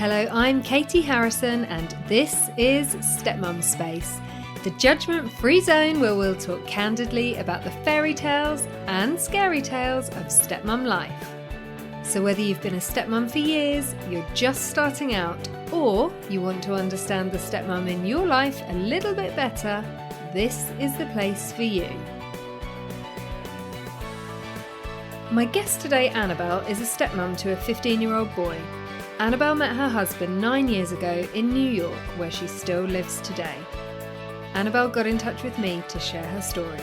Hello, I'm Katie Harrison and this is Stepmum Space, the judgment-free zone where we'll talk candidly about the fairy tales and scary tales of stepmum life. So whether you've been a stepmum for years, you're just starting out, or you want to understand the stepmum in your life a little bit better, this is the place for you. My guest today, Annabelle, is a stepmum to a 15-year-old boy. Annabelle met her husband 9 years ago in New York, where she still lives today. Annabelle got in touch with me to share her story.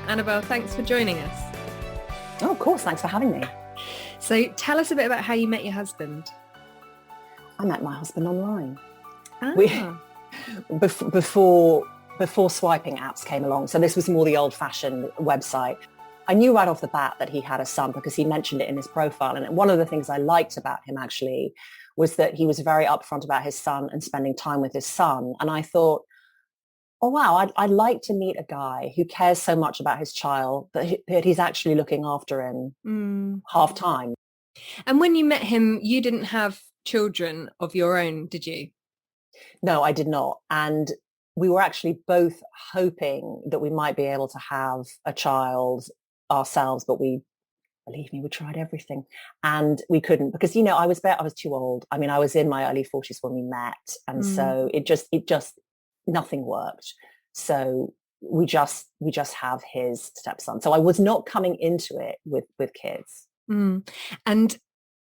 Annabelle, thanks for joining us. Oh, of course, thanks for having me. So tell us a bit about how you met your husband. I met my husband online. Ah. Before swiping apps came along. So this was more the old-fashioned website. I knew right off the bat that he had a son because he mentioned it in his profile. And one of the things I liked about him actually was that he was very upfront about his son and spending time with his son. And I thought, oh, wow, I'd like to meet a guy who cares so much about his child that he's actually looking after him half time. And when you met him, you didn't have children of your own, did you? No, I did not. And we were actually both hoping that we might be able to have a child ourselves, but believe me, we tried everything and we couldn't because, I was too old. I mean, I was in my early 40s when we met. And so it just, nothing worked. So we just have his stepson. So I was not coming into it with kids. And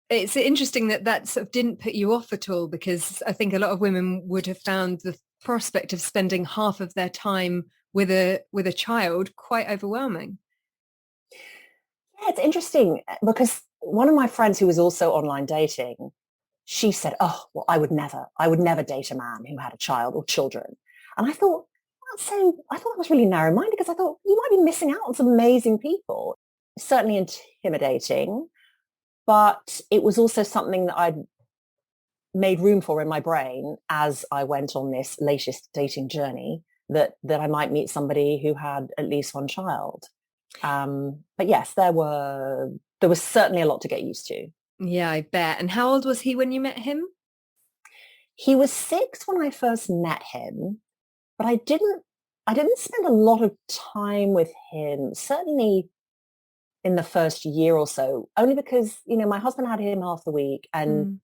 it's interesting that sort of didn't put you off at all, because I think a lot of women would have found the prospect of spending half of their time with a child quite overwhelming. Yeah, it's interesting because one of my friends who was also online dating, she said, oh, well, I would never date a man who had a child or children. And I thought that was really narrow-minded because I thought you might be missing out on some amazing people. Certainly intimidating, but it was also something that I'd made room for in my brain as I went on this latest dating journey, that I might meet somebody who had at least one child. But yes, there was certainly a lot to get used to. Yeah, I bet. And how old was he when you met him? He was 6 when I first met him, but I didn't spend a lot of time with him, certainly in the first year or so, only because, my husband had him half the week and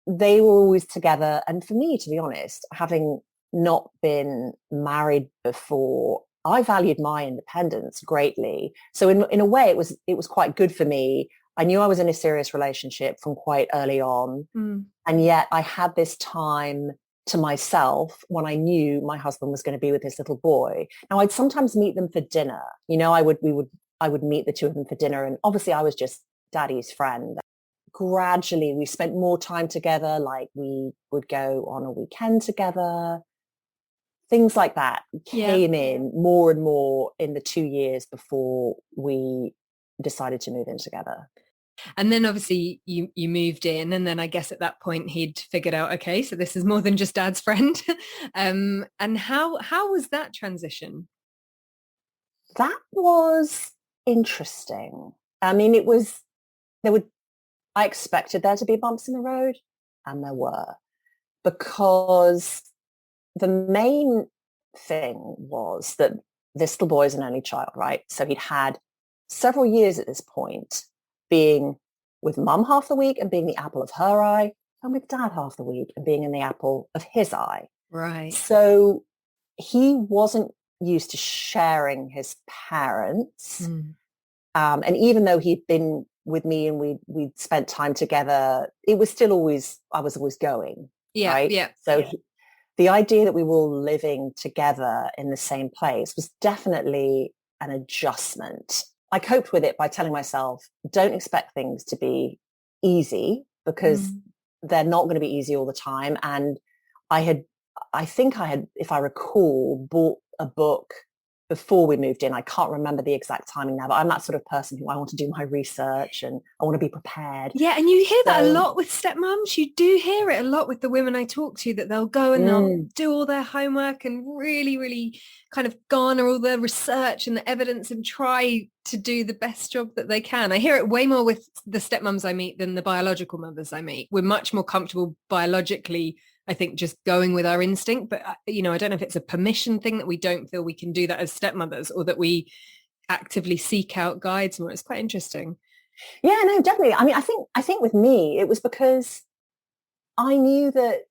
they were always together. And for me, to be honest, having not been married before, I valued my independence greatly. So in a way, it was quite good for me. I knew I was in a serious relationship from quite early on. And yet I had this time to myself when I knew my husband was going to be with his little boy. Now, I'd sometimes meet them for dinner. I would meet the two of them for dinner. And obviously I was just daddy's friend. Gradually, we spent more time together. Like we would go on a weekend together. Things like that came in more and more in the 2 years before we decided to move in together. And then obviously you moved in, and then I guess at that point he'd figured out, okay, so this is more than just dad's friend. And how was that transition? That was interesting. I mean, I expected there to be bumps in the road, and there were, because the main thing was that this little boy is an only child, right? So he'd had several years at this point being with mum half the week and being the apple of her eye, and with dad half the week and being in the apple of his eye. Right. So he wasn't used to sharing his parents. And even though he'd been with me and we'd spent time together, it was still I was always going. Yeah. Right? Yeah. So the idea that we were all living together in the same place was definitely an adjustment. I coped with it by telling myself, don't expect things to be easy, because they're not going to be easy all the time. And I think I had, if I recall, bought a book before we moved in. I can't remember the exact timing now, but I'm that sort of person who I want to do my research and I want to be prepared. Yeah, and you hear that a So, lot with stepmoms. You do hear it a lot with the women I talk to, that they'll go and they'll do all their homework and really, really kind of garner all the research and the evidence and try to do the best job that they can. I hear it way more with the stepmoms I meet than the biological mothers I meet. We're much more comfortable biologically, I think, just going with our instinct. But, I don't know if it's a permission thing that we don't feel we can do that as stepmothers, or that we actively seek out guides more. It's quite interesting. yeah, no, definitely. I mean, I think with me, it was because I knew that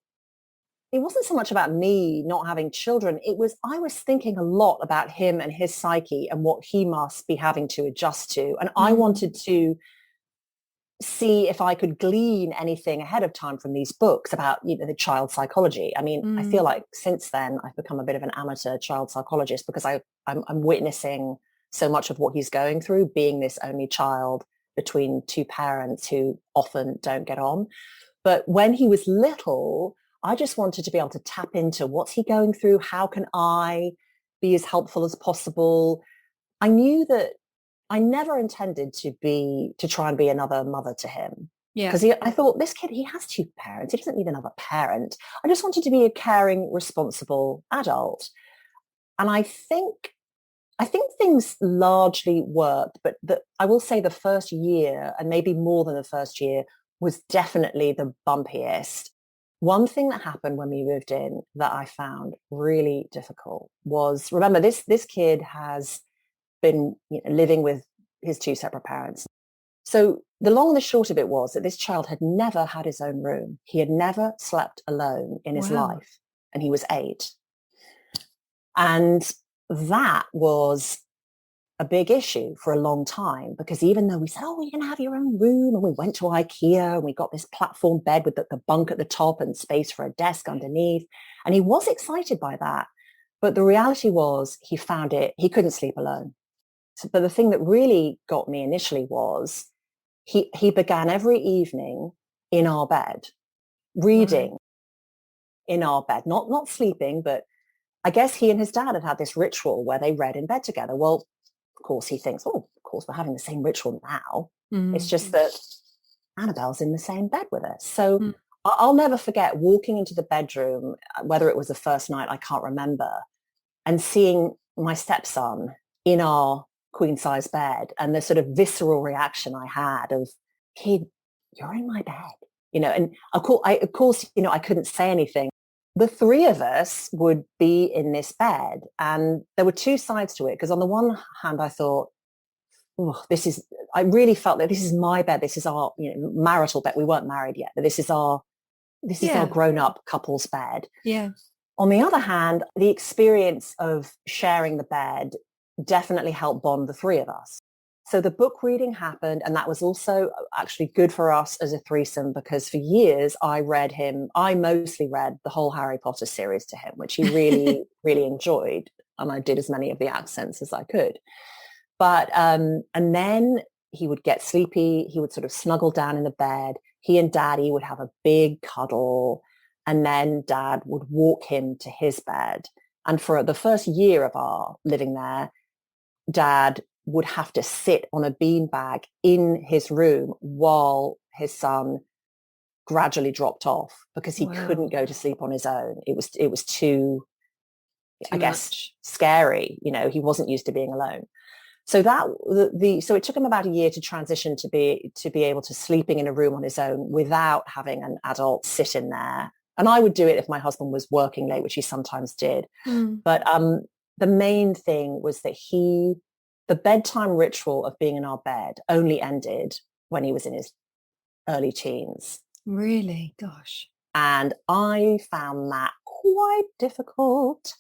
it wasn't so much about me not having children. I was thinking a lot about him and his psyche and what he must be having to adjust to. And I wanted to see if I could glean anything ahead of time from these books about, the child psychology. I mean, I feel like since then I've become a bit of an amateur child psychologist because I'm witnessing so much of what he's going through, being this only child between two parents who often don't get on. But when he was little, I just wanted to be able to tap into what's he going through? How can I be as helpful as possible? I knew that I never intended to try and be another mother to him. Yeah. Because I thought, this kid, he has two parents. He doesn't need another parent. I just wanted to be a caring, responsible adult. And I think things largely worked, but I will say the first year, and maybe more than the first year, was definitely the bumpiest. One thing that happened when we moved in that I found really difficult was, remember, this kid has been living with his two separate parents. So the long and the short of it was that this child had never had his own room. He had never slept alone in his life, and he was 8. And that was a big issue for a long time, because even though we said, oh, you're going to have your own room, and we went to IKEA and we got this platform bed with the bunk at the top and space for a desk underneath, and he was excited by that. But the reality was he couldn't sleep alone. But the thing that really got me initially was he began every evening in our bed, reading in our bed, not sleeping, but I guess he and his dad had this ritual where they read in bed together. Well, of course, he thinks, oh, of course, we're having the same ritual now. It's just that Annabelle's in the same bed with us. So I'll never forget walking into the bedroom, whether it was the first night, I can't remember, and seeing my stepson in our queen size bed, and the sort of visceral reaction I had of, kid, you're in my bed, and of course, I couldn't say anything. The three of us would be in this bed, and there were two sides to it, because on the one hand, I thought, oh, I really felt that this is my bed. This is our marital bed. We weren't married yet, but this is our grown-up couple's bed. Yeah. On the other hand, the experience of sharing the bed definitely helped bond the three of us. So the book reading happened, and that was also actually good for us as a threesome, because for years I mostly read the whole Harry Potter series to him, which he really, really enjoyed. And I did as many of the accents as I could. But, and then he would get sleepy. He would sort of snuggle down in the bed. He and Daddy would have a big cuddle. And then Dad would walk him to his bed. And for the first year of our living there, Dad would have to sit on a beanbag in his room while his son gradually dropped off, because he couldn't go to sleep on his own. It was too I guess, much. Scary. He wasn't used to being alone. So so it took him about a year to transition to be able to sleeping in a room on his own without having an adult sit in there. And I would do it if my husband was working late, which he sometimes did. But the main thing was that the bedtime ritual of being in our bed only ended when he was in his early teens. Really? Gosh. And I found that quite difficult.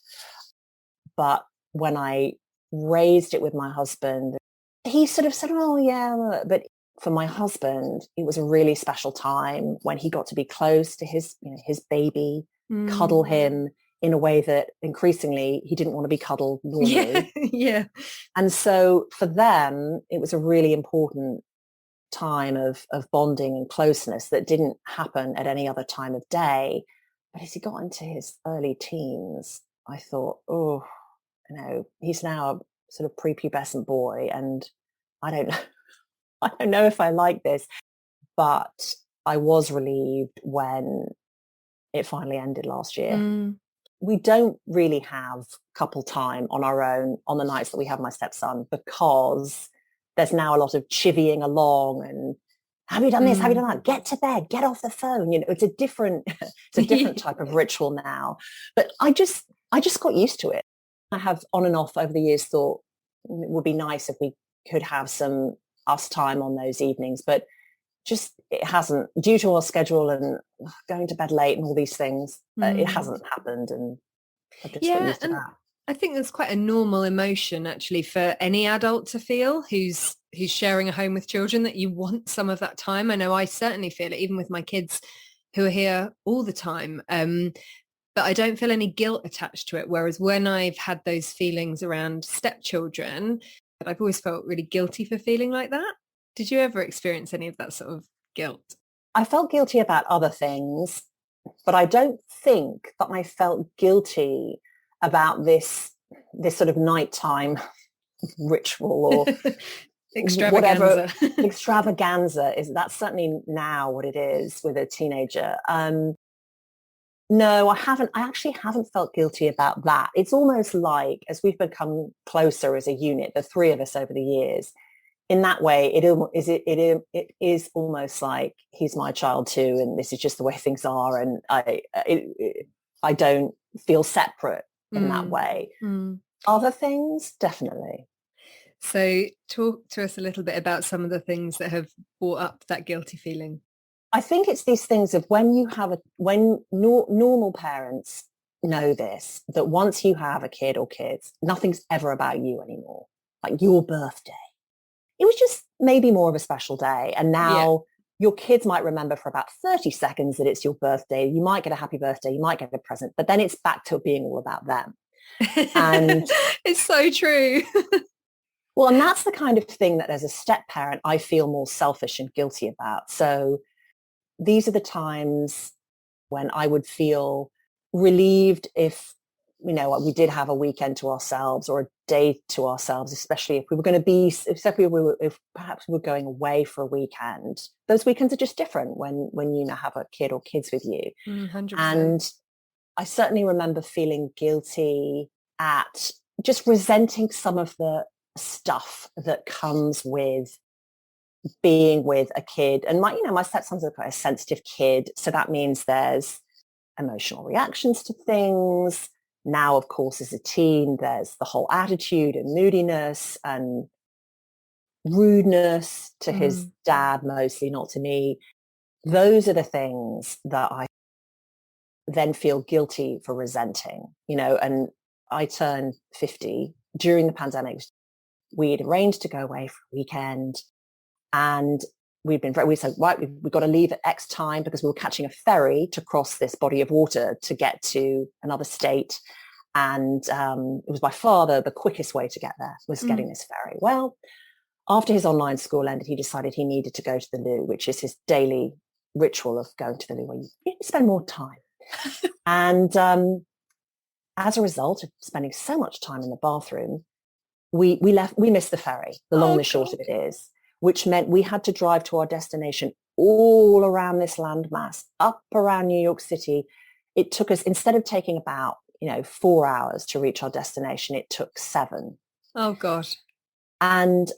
But when I raised it with my husband, he sort of said, oh, yeah. But for my husband, it was a really special time when he got to be close to his baby, cuddle him in a way that increasingly he didn't want to be cuddled normally. Yeah. And so for them, it was a really important time of bonding and closeness that didn't happen at any other time of day. But as he got into his early teens, I thought, oh, he's now a sort of prepubescent boy, and I don't know, I don't know if I like this, but I was relieved when it finally ended last year. Mm. We don't really have couple time on our own on the nights that we have my stepson, because there's now a lot of chivying along and have you done this? Have you done that? Get to bed, get off the phone. It's a different, it's a different type of ritual now. But I just got used to it. I have on and off over the years thought it would be nice if we could have some us time on those evenings, but just it hasn't, due to our schedule and going to bed late and all these things. It hasn't happened, and I've just got Yeah, used to and that. I think that's quite a normal emotion actually for any adult to feel who's sharing a home with children, that you want some of that time. I know I certainly feel it even with my kids who are here all the time. But I don't feel any guilt attached to it. Whereas when I've had those feelings around stepchildren, I've always felt really guilty for feeling like that. Did you ever experience any of that sort of guilt? I felt guilty about other things, but I don't think that I felt guilty about this sort of nighttime ritual or whatever Extravaganza. extravaganza is. That's certainly now what it is with a teenager. No, I actually haven't felt guilty about that. It's almost like as we've become closer as a unit, the three of us over the years, in that way, it is almost like he's my child too, and this is just the way things are, and I don't feel separate in that way. Other things, definitely. So talk to us a little bit about some of the things that have brought up that guilty feeling. I think it's these things of normal parents know this, that once you have a kid or kids, nothing's ever about you anymore. Like your birthday, it was just maybe more of a special day. And now your kids might remember for about 30 seconds that it's your birthday. You might get a happy birthday. You might get a present, but then it's back to being all about them. And it's so true. well, and that's the kind of thing that as a step parent, I feel more selfish and guilty about. So these are the times when I would feel relieved if, we did have a weekend to ourselves or a day to ourselves, especially if we were going to be, if perhaps we were going away for a weekend. Those weekends are just different when you have a kid or kids with you. 100%. And I certainly remember feeling guilty at just resenting some of the stuff that comes with being with a kid. And my stepson's quite a sensitive kid, so that means there's emotional reactions to things. Now, of course, as a teen, there's the whole attitude and moodiness and rudeness to his dad, mostly, not to me. Those are the things that I then feel guilty for resenting, and I turned 50 during the pandemic. We'd arranged to go away for a weekend, and we said, right, we've got to leave at X time because we were catching a ferry to cross this body of water to get to another state. And it was by far the quickest way to get there was getting this ferry. Well, after his online school ended, he decided he needed to go to the loo, which is his daily ritual of going to the loo where you spend more time. And as a result of spending so much time in the bathroom, we missed the ferry. The long and the short of it is, which meant we had to drive to our destination all around this landmass, up around New York City. It took us, instead of taking about, 4 hours to reach our destination, it took 7. Oh, gosh. And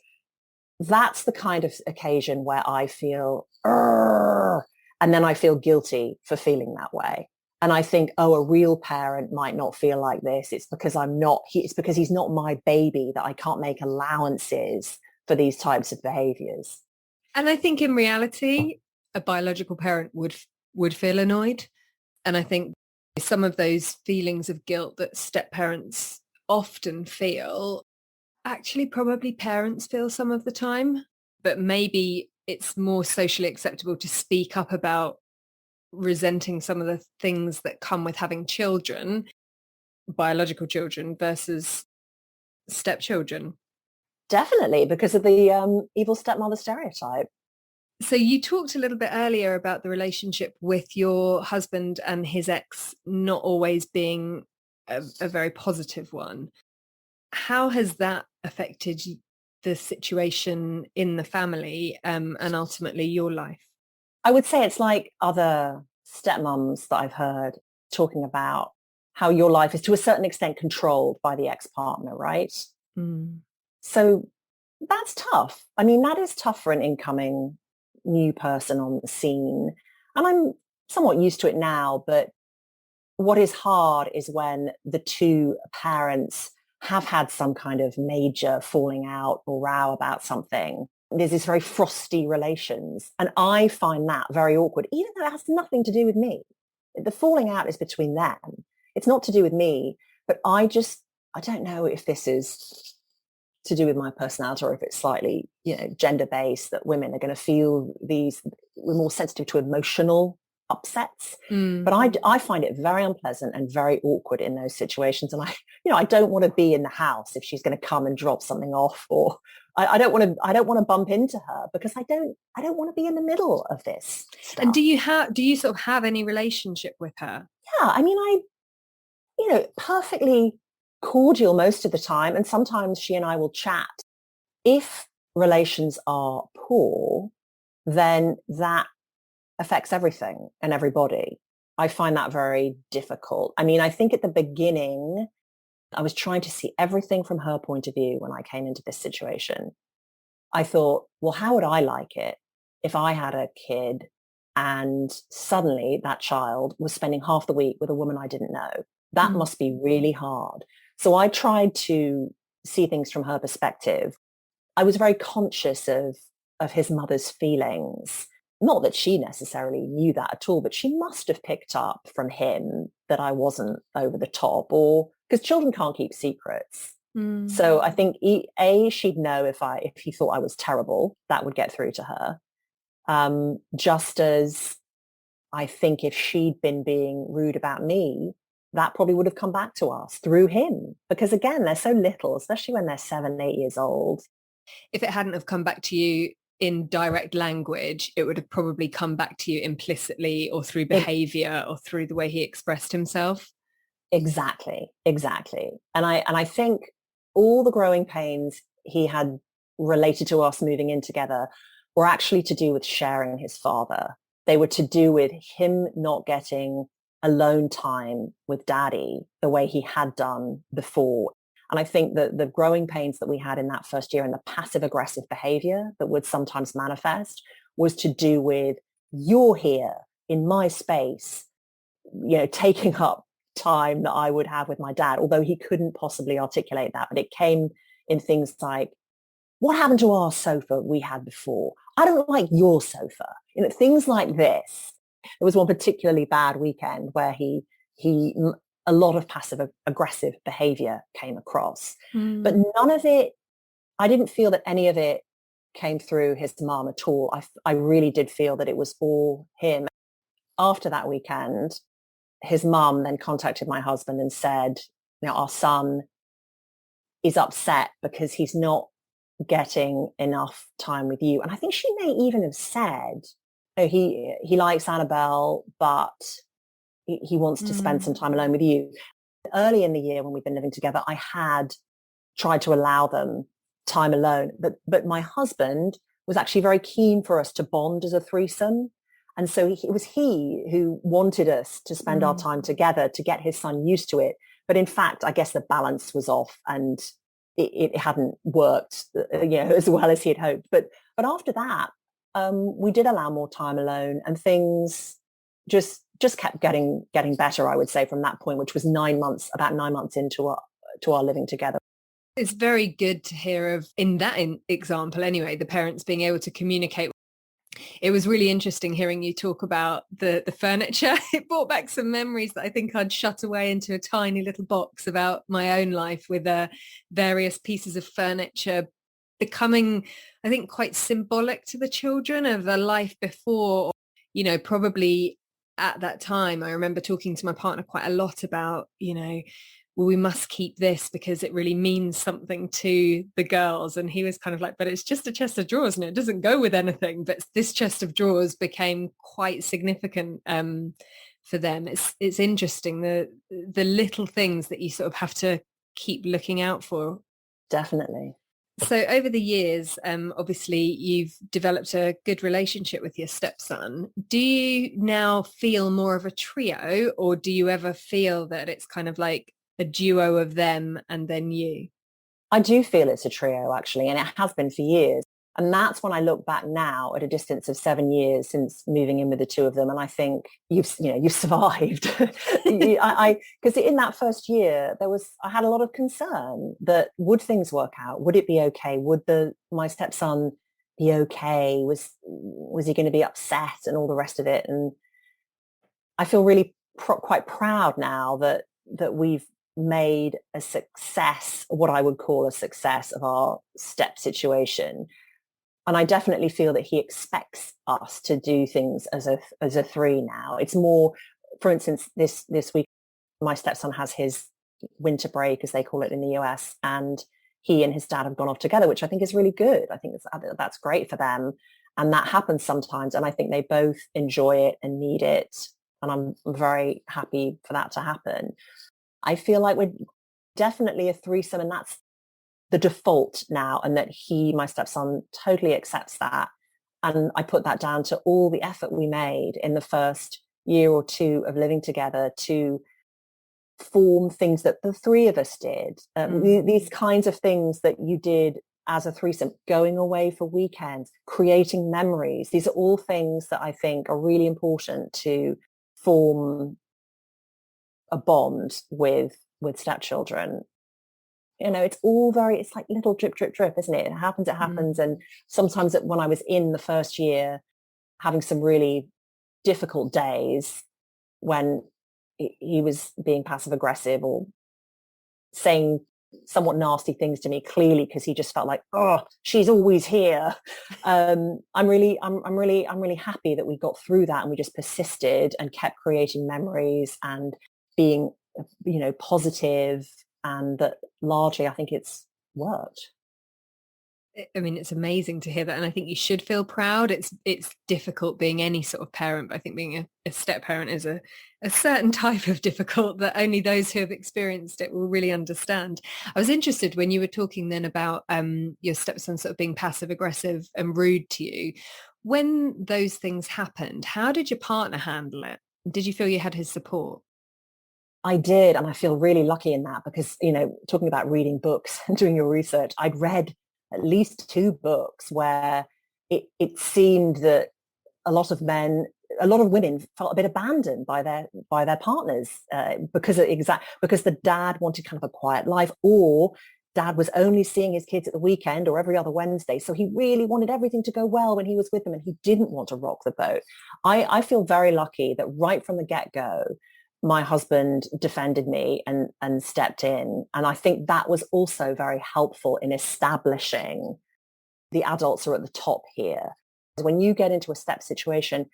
that's the kind of occasion where I feel, and then I feel guilty for feeling that way. And I think, a real parent might not feel like this. It's because it's because he's not my baby that I can't make allowances for these types of behaviours. And I think in reality, a biological parent would feel annoyed. And I think some of those feelings of guilt that step parents often feel, actually probably parents feel some of the time, but maybe it's more socially acceptable to speak up about resenting some of the things that come with having children, biological children versus stepchildren. Definitely, because of the evil stepmother stereotype. So you talked a little bit earlier about the relationship with your husband and his ex not always being a very positive one. how has that affected the situation in the family, and ultimately your life? I would say it's like other stepmoms that I've heard talking about how your life is to a certain extent controlled by the ex-partner, right? Mm. So that's tough. I mean, that is tough for an incoming new person on the scene. And I'm somewhat used to it now, but what is hard is when the two parents have had some kind of major falling out or row about something. There's this very frosty relations. And I find that very awkward, even though it has nothing to do with me. The falling out is between them. It's not to do with me, but I don't know if this is to do with my personality or if it's slightly, gender based, that women are going to feel we're more sensitive to emotional upsets. Mm. But I find it very unpleasant and very awkward in those situations. And I don't want to be in the house if she's going to come and drop something off, or I don't want to bump into her because I don't want to be in the middle of this stuff. And do you sort of have any relationship with her? Yeah, I mean, perfectly cordial most of the time. And sometimes she and I will chat. If relations are poor, then that affects everything and everybody. I find that very difficult. I mean, I think at the beginning, I was trying to see everything from her point of view when I came into this situation. I thought, well, how would I like it if I had a kid and suddenly that child was spending half the week with a woman I didn't know? That must be really hard. So I tried to see things from her perspective. I was very conscious of his mother's feelings. Not that she necessarily knew that at all, but she must have picked up from him that I wasn't over the top, or because children can't keep secrets. So I think she'd know if he thought I was terrible, that would get through to her. Just as I think if she'd been being rude about me, that probably would have come back to us through him. Because again, they're so little, especially when they're 7, 8 years old. If it hadn't have come back to you in direct language, it would have probably come back to you implicitly or through behavior or through the way he expressed himself. Exactly. And I think all the growing pains he had related to us moving in together were actually to do with sharing his father. They were to do with him not getting alone time with daddy the way he had done before. And I think that the growing pains that we had in that first year and the passive aggressive behavior that would sometimes manifest was to do with, you're here in my space, taking up time that I would have with my dad, although he couldn't possibly articulate that. But it came in things like, what happened to our sofa we had before? I don't like your sofa. Things like this. There was one particularly bad weekend where he a lot of passive aggressive behavior came across, but none of it, I didn't feel that any of it came through his mom at all. I really did feel that it was all him. After that weekend, his mom then contacted my husband and said, our son is upset because he's not getting enough time with you. And I think she may even have said, he likes Annabelle, but he wants to spend some time alone with you. Early in the year when we've been living together, I had tried to allow them time alone. But my husband was actually very keen for us to bond as a threesome. And so it was he who wanted us to spend our time together to get his son used to it. But in fact, I guess the balance was off and it hadn't worked, as well as he had hoped. But after that, we did allow more time alone, and things just kept getting better, I would say, from that point, which was about 9 months into our living together. It's very good to hear of, in that example anyway, the parents being able to communicate. It was really interesting hearing you talk about the furniture. It brought back some memories that I think I'd shut away into a tiny little box about my own life, with various pieces of furniture becoming, I think, quite symbolic to the children of a life before. Probably at that time, I remember talking to my partner quite a lot about, well, we must keep this because it really means something to the girls. And he was kind of like, but it's just a chest of drawers and it doesn't go with anything. But this chest of drawers became quite significant for them. It's interesting, the little things that you sort of have to keep looking out for. Definitely. So over the years, obviously you've developed a good relationship with your stepson. Do you now feel more of a trio, or do you ever feel that it's kind of like a duo of them and then you? I do feel it's a trio, actually, and it has been for years. And that's when I look back now at a distance of 7 years since moving in with the two of them, and I think you've survived. Because in that first year, I had a lot of concern that would things work out? Would it be okay? Would my stepson be okay? Was he going to be upset and all the rest of it? And I feel really quite proud now that we've made a success, what I would call a success of our step situation. And I definitely feel that he expects us to do things as a three now. It's more, for instance, this week, my stepson has his winter break, as they call it in the US, and he and his dad have gone off together, which I think is really good. I think that's great for them. And that happens sometimes. And I think they both enjoy it and need it. And I'm very happy for that to happen. I feel like we're definitely a threesome, and that's the default now, and that my stepson, totally accepts that. And I put that down to all the effort we made in the first year or two of living together to form things that the three of us did. These kinds of things that you did as a threesome, going away for weekends, creating memories. These are all things that I think are really important to form a bond with stepchildren. It's like little drip, drip, drip, isn't it? It happens. And sometimes when I was in the first year, having some really difficult days when he was being passive aggressive or saying somewhat nasty things to me, clearly because he just felt like, oh, she's always here. I'm really happy that we got through that, and we just persisted and kept creating memories and being, positive, and that largely I think it's worked. I mean, it's amazing to hear that, and I think you should feel proud. It's difficult being any sort of parent, but I think being a step parent is a certain type of difficult that only those who have experienced it will really understand. I was interested when you were talking then about your stepson sort of being passive aggressive and rude to you. When those things happened, how did your partner handle it? Did you feel you had his support? I did, and I feel really lucky in that because, talking about reading books and doing your research, I'd read at least two books where it seemed that a lot of women felt a bit abandoned by their partners because the dad wanted kind of a quiet life, or dad was only seeing his kids at the weekend or every other Wednesday. So he really wanted everything to go well when he was with them, and he didn't want to rock the boat. I feel very lucky that right from the get-go, my husband defended me and stepped in. And I think that was also very helpful in establishing the adults are at the top here. When you get into a step situation,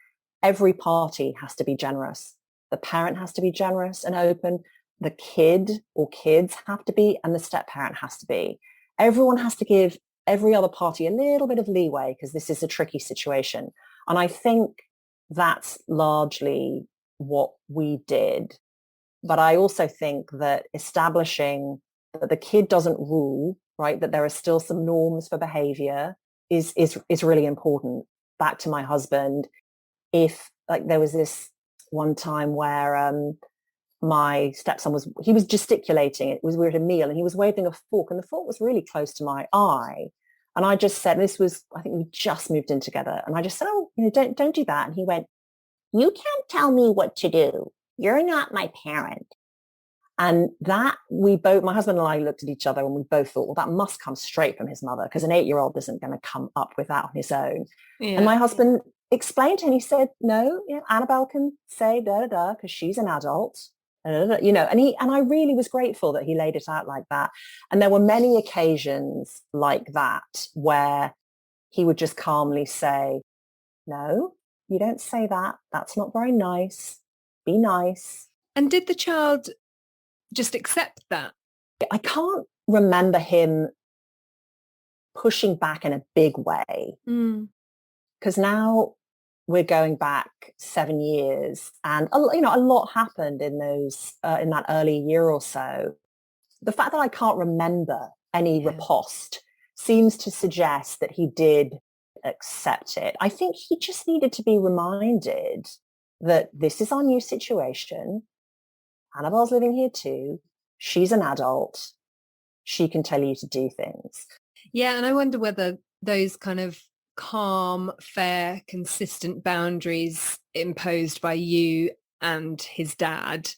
every party has to be generous. The parent has to be generous and open. The kid or kids have to be, and the step parent has to be. Everyone has to give every other party a little bit of leeway because this is a tricky situation. And I think that's largely what we did. But I also think that establishing that the kid doesn't rule, right, that there are still some norms for behavior is really important. Back to my husband, if like there was this one time where my stepson was gesticulating. We were at a meal and he was waving a fork, and the fork was really close to my eye. And I just said, I think we just moved in together. And I just said, oh, don't do that. And he went, you can't tell me what to do. You're not my parent. And that my husband and I looked at each other and we both thought, well, that must come straight from his mother, because an 8-year-old isn't going to come up with that on his own. Yeah. And my husband explained to him, he said, no, Annabelle can say da da da because she's an adult. And I really was grateful that he laid it out like that. And there were many occasions like that where he would just calmly say, no, you don't say that. That's not very nice. Be nice. And did the child just accept that? I can't remember him pushing back in a big way. Because now we're going back 7 years, and a lot happened in that early year or so. the fact that I can't remember any Yeah. riposte seems to suggest that he did accept it. I think he just needed to be reminded that this is our new situation. Annabelle's living here too. She's an adult. She can tell you to do things. Yeah, and I wonder whether those kind of calm, fair, consistent boundaries imposed by you and his dad,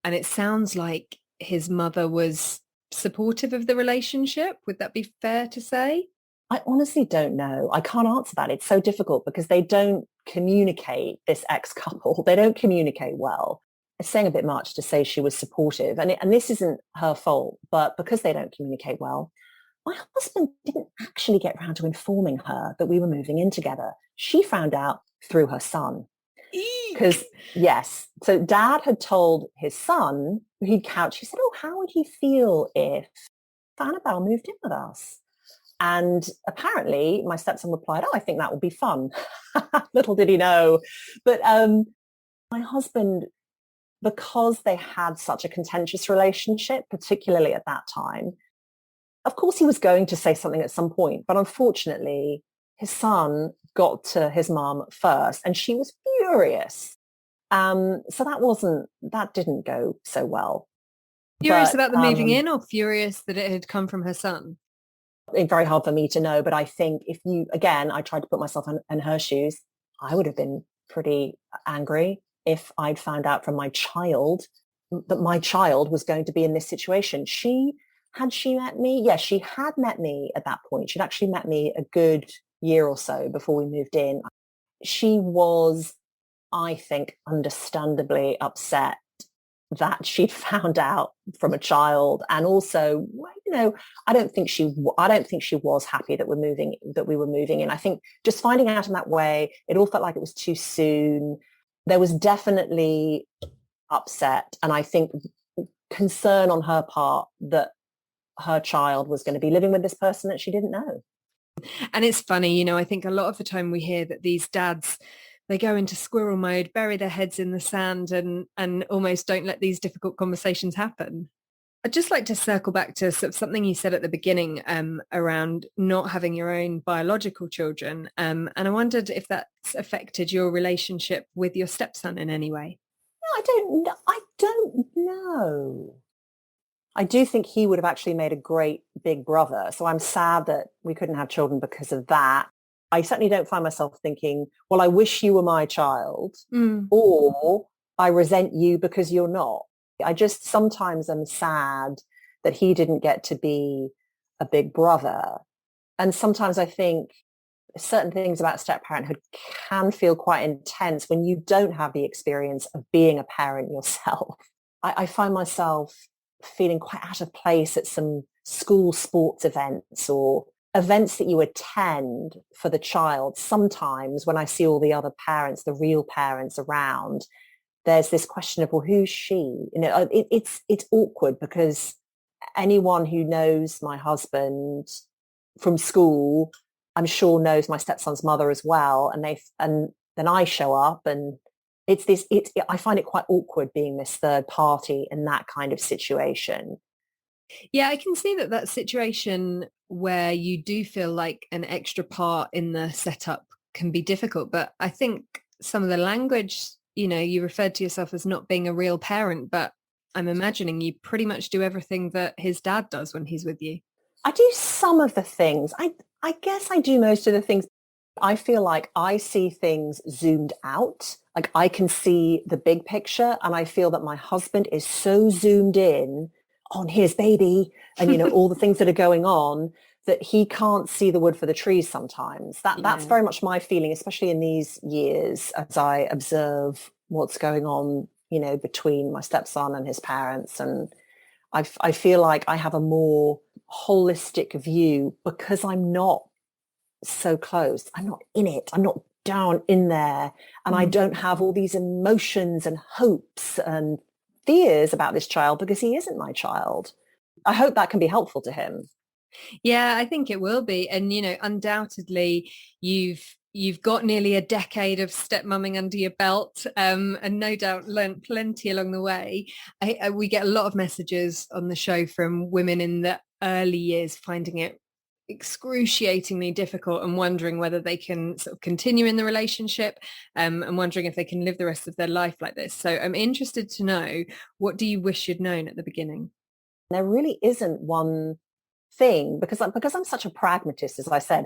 and it sounds like his mother was supportive of the relationship. Would that be fair to say? I honestly don't know. I can't answer that. It's so difficult because they don't communicate, this ex-couple. They don't communicate well. It's saying a bit much to say she was supportive. And this isn't her fault, but because they don't communicate well, my husband didn't actually get round to informing her that we were moving in together. She found out through her son. Eek. Because, yes, so dad had told his son, he said, oh, how would he feel if Annabelle moved in with us? And apparently my stepson replied, oh, I think that would be fun. Little did he know. But my husband, because they had such a contentious relationship, particularly at that time, of course he was going to say something at some point. But unfortunately, his son got to his mum first and she was furious. So that didn't go so well. Furious But about the moving in or furious that it had come from her son? it's very hard for me to know, but I think I tried to put myself in her shoes. I would have been pretty angry if I'd found out from my child that my child was going to be in this situation. Had she met me? Yes, she had met me at that point. She'd actually met me a good year or so before we moved in. She was, I think, understandably upset that she'd found out from a child, and also, I don't think she was happy that we were moving in. I think just finding out in that way, it all felt like it was too soon. There was definitely upset, and I think concern on her part that her child was going to be living with this person that she didn't know. And it's funny, I think a lot of the time we hear that these dads, they go into squirrel mode, bury their heads in the sand and almost don't let these difficult conversations happen. I'd just like to circle back to sort of something you said at the beginning around not having your own biological children. And I wondered if that's affected your relationship with your stepson in any way. I don't know. I don't know. I do think he would have actually made a great big brother. So I'm sad that we couldn't have children because of that. I certainly don't find myself thinking, well, I wish you were my child, or I resent you because you're not. I just sometimes am sad that he didn't get to be a big brother. And sometimes I think certain things about step-parenthood can feel quite intense when you don't have the experience of being a parent yourself. I find myself feeling quite out of place at some school sports events or events that you attend for the child. Sometimes when I see all the other parents, the real parents around, there's this question of, well, who's she? It's awkward because anyone who knows my husband from school, I'm sure knows my stepson's mother as well. And then I show up and I find it quite awkward being this third party in that kind of situation. Yeah, I can see that situation where you do feel like an extra part in the setup can be difficult. But I think some of the language, you referred to yourself as not being a real parent, but I'm imagining you pretty much do everything that his dad does when he's with you. I do some of the things. I guess I do most of the things. I feel like I see things zoomed out. Like I can see the big picture, and I feel that my husband is so zoomed in on his baby and, all the things that are going on that he can't see the wood for the trees sometimes. That's very much my feeling, especially in these years as I observe what's going on, between my stepson and his parents. And I feel like I have a more holistic view because I'm not so close. I'm not in it. I'm not down in there. And I don't have all these emotions and hopes and fears about this child because he isn't my child. I hope that can be helpful to him. Yeah, I think it will be. And, undoubtedly you've You've got nearly a decade of stepmumming under your belt, and no doubt learnt plenty along the way. We get a lot of messages on the show from women in the early years finding it excruciatingly difficult and wondering whether they can sort of continue in the relationship, and wondering if they can live the rest of their life like this. So I'm interested to know, what do you wish you'd known at the beginning? There really isn't one thing, because I'm such a pragmatist, as I said.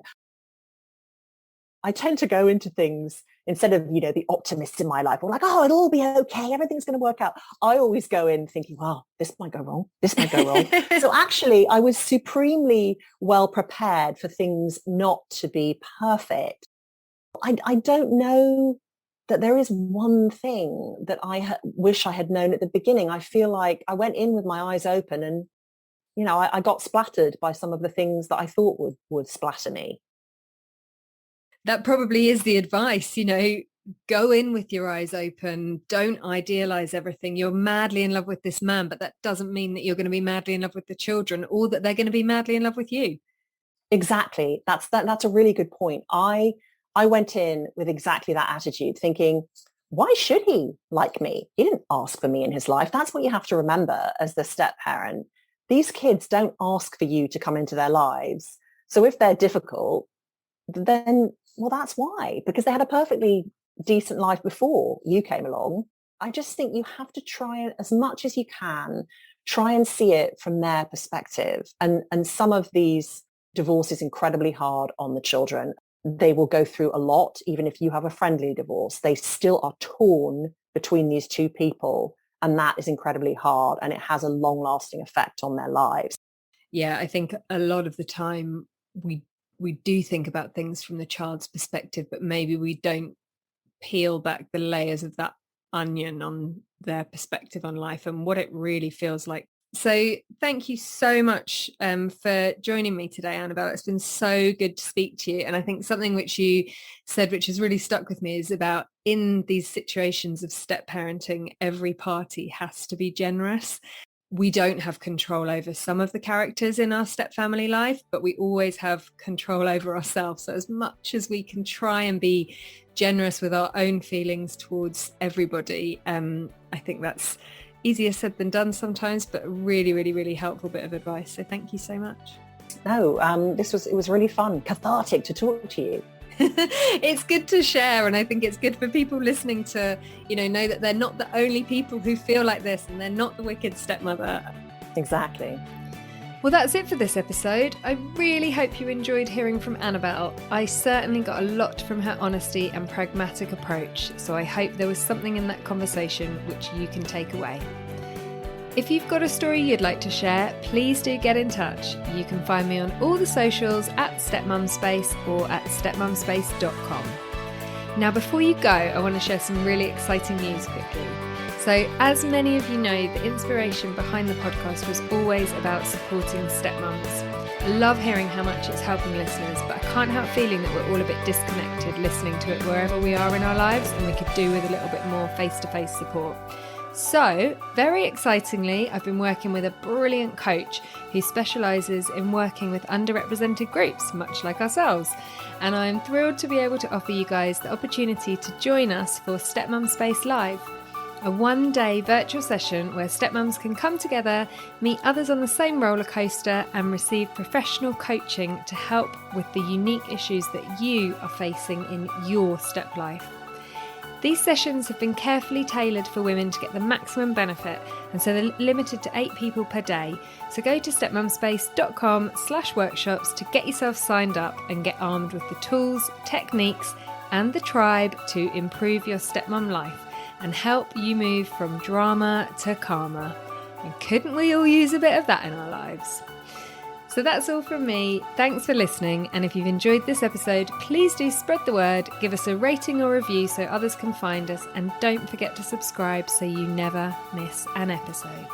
I tend to go into things instead of, the optimist in my life. I'm like, oh, it'll all be okay. Everything's going to work out. I always go in thinking, well, this might go wrong. This might go wrong. So actually, I was supremely well prepared for things not to be perfect. I don't know that there is one thing that I wish I had known at the beginning. I feel like I went in with my eyes open and, I got splattered by some of the things that I thought would splatter me. That probably is the advice, go in with your eyes open. Don't idealize everything. You're madly in love with this man, but that doesn't mean that you're going to be madly in love with the children, or that they're going to be madly in love with you. Exactly. That's a really good point. I went in with exactly that attitude, thinking, why should he like me? He didn't ask for me in his life. That's what you have to remember as the step parent. These kids don't ask for you to come into their lives. So if they're difficult, then, well, that's why, because they had a perfectly decent life before you came along. I just think you have to try as much as you can, try and see it from their perspective. And some of these divorce is incredibly hard on the children. They will go through a lot. Even if you have a friendly divorce, they still are torn between these two people. And that is incredibly hard. And it has a long lasting effect on their lives. Yeah, I think a lot of the time we do think about things from the child's perspective, but maybe we don't peel back the layers of that onion on their perspective on life and what it really feels like. So thank you so much for joining me today, Annabelle. It's been so good to speak to you. And I think something which you said, which has really stuck with me, is about, in these situations of step parenting, every party has to be generous. We don't have control over some of the characters in our step family life, but we always have control over ourselves. So as much as we can try and be generous with our own feelings towards everybody, I think that's easier said than done sometimes, but a really, really, really helpful bit of advice. So thank you so much. No, it was really fun, cathartic to talk to you. It's good to share, and I think it's good for people listening to, know that they're not the only people who feel like this, and they're not the wicked stepmother. Exactly. Well, that's it for this episode. I really hope you enjoyed hearing from Annabelle. I certainly got a lot from her honesty and pragmatic approach, so I hope there was something in that conversation which you can take away. If you've got a story you'd like to share, please do get in touch. You can find me on all the socials at stepmumspace or at stepmumspace.com. Now, before you go, I want to share some really exciting news quickly. So, as many of you know, the inspiration behind the podcast was always about supporting stepmums. I love hearing how much it's helping listeners, but I can't help feeling that we're all a bit disconnected listening to it wherever we are in our lives, and we could do with a little bit more face-to-face support. So, very excitingly, I've been working with a brilliant coach who specialises in working with underrepresented groups, much like ourselves. And I'm thrilled to be able to offer you guys the opportunity to join us for Stepmum Space Live, a one-day virtual session where stepmums can come together, meet others on the same roller coaster, and receive professional coaching to help with the unique issues that you are facing in your step life. These sessions have been carefully tailored for women to get the maximum benefit, and so they're limited to 8 people per day. So go to stepmumspace.com/workshops to get yourself signed up and get armed with the tools, techniques, and the tribe to improve your stepmum life and help you move from drama to karma. And couldn't we all use a bit of that in our lives? So that's all from me. Thanks for listening. And if you've enjoyed this episode, please do spread the word, give us a rating or review so others can find us, and don't forget to subscribe so you never miss an episode.